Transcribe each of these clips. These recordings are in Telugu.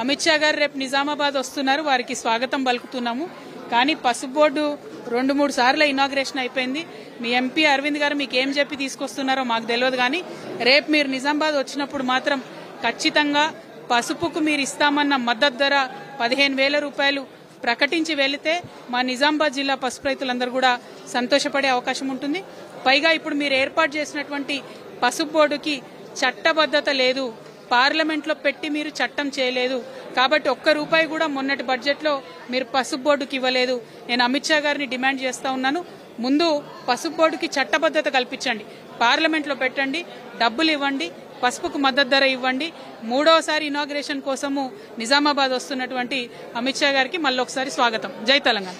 అమిత్ షా గారు రేపు నిజామాబాద్ వస్తున్నారు, వారికి స్వాగతం పలుకుతున్నాము. కానీ పసుపు బోర్డు 2-3 సార్లు ఇనాగ్రేషన్ అయిపోయింది. మీ ఎంపీ అరవింద్ గారు మీకు ఏం చెప్పి తీసుకొస్తున్నారో మాకు తెలియదు. కానీ రేపు మీరు నిజామాబాద్ వచ్చినప్పుడు మాత్రం ఖచ్చితంగా పసుపుకు మీరు ఇస్తామన్న మద్దతు ధర 15,000 రూపాయలు ప్రకటించి వెళితే మా నిజామాబాద్ జిల్లా పసుపు రైతులందరూ కూడా సంతోషపడే అవకాశం ఉంటుంది. పైగా ఇప్పుడు మీరు ఏర్పాటు చేసినటువంటి పసుపు బోర్డుకి చట్టబద్ధత లేదు, పార్లమెంట్లో పెట్టి మీరు చట్టం చేయలేదు. కాబట్టి ₹1 కూడా మొన్నటి బడ్జెట్లో మీరు పసుపు బోర్డుకి ఇవ్వలేదు. నేను అమిత్ షా గారిని డిమాండ్ చేస్తా ఉన్నాను, ముందు పసుపు బోర్డుకి చట్టబద్ధత కల్పించండి, పార్లమెంట్లో పెట్టండి, డబ్బులు ఇవ్వండి, పసుపుకు మద్దతు ధర ఇవ్వండి. 3వసారి ఇనాగ్రేషన్ కోసము నిజామాబాద్ వస్తున్నటువంటి అమిత్ షా గారికి మళ్ళీ ఒకసారి స్వాగతం. జై తెలంగాణ.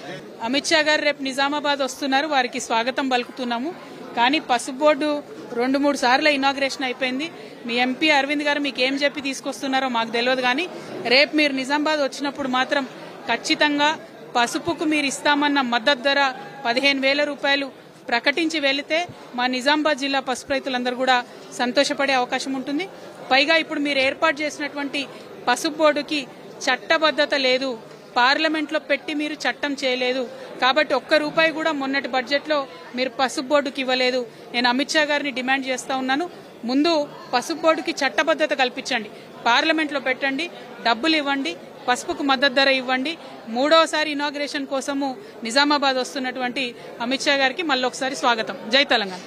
అమిత్ షా గారు రేపు నిజామాబాద్ వస్తున్నారు, వారికి స్వాగతం పలుకుతున్నాము. కానీ పసుపు బోర్డు 2-3 సార్లు ఇనాగ్రేషన్ అయిపోయింది. మీ ఎంపీ అరవింద్ గారు మీకు ఏం చెప్పి తీసుకొస్తున్నారో మాకు తెలియదు. కానీ రేపు మీరు నిజామాబాద్ వచ్చినప్పుడు మాత్రం ఖచ్చితంగా పసుపుకు మీరు ఇస్తామన్న మద్దతు ధర 15,000 రూపాయలు ప్రకటించి వెళితే మా నిజామాబాద్ జిల్లా పసుపు రైతులందరూ కూడా సంతోషపడే అవకాశం ఉంటుంది. పైగా ఇప్పుడు మీరు ఏర్పాటు చేసినటువంటి పసుపు బోర్డుకి చట్టబద్ధత లేదు, పార్లమెంట్లో పెట్టి మీరు చట్టం చేయలేదు. కాబట్టి ₹1 కూడా మొన్నటి బడ్జెట్లో మీరు పసుపు బోర్డుకి ఇవ్వలేదు. నేను అమిత్ షా గారిని డిమాండ్ చేస్తా ఉన్నాను, ముందు పసుపు బోర్డుకి చట్టబద్ధత కల్పించండి, పార్లమెంట్లో పెట్టండి, డబ్బులు ఇవ్వండి, పసుపుకు మద్దతు ధర ఇవ్వండి. 3వసారి ఇనాగ్రేషన్ కోసము నిజామాబాద్ వస్తున్నటువంటి అమిత్ షా గారికి మళ్ళీ ఒకసారి స్వాగతం. జై తెలంగాణ.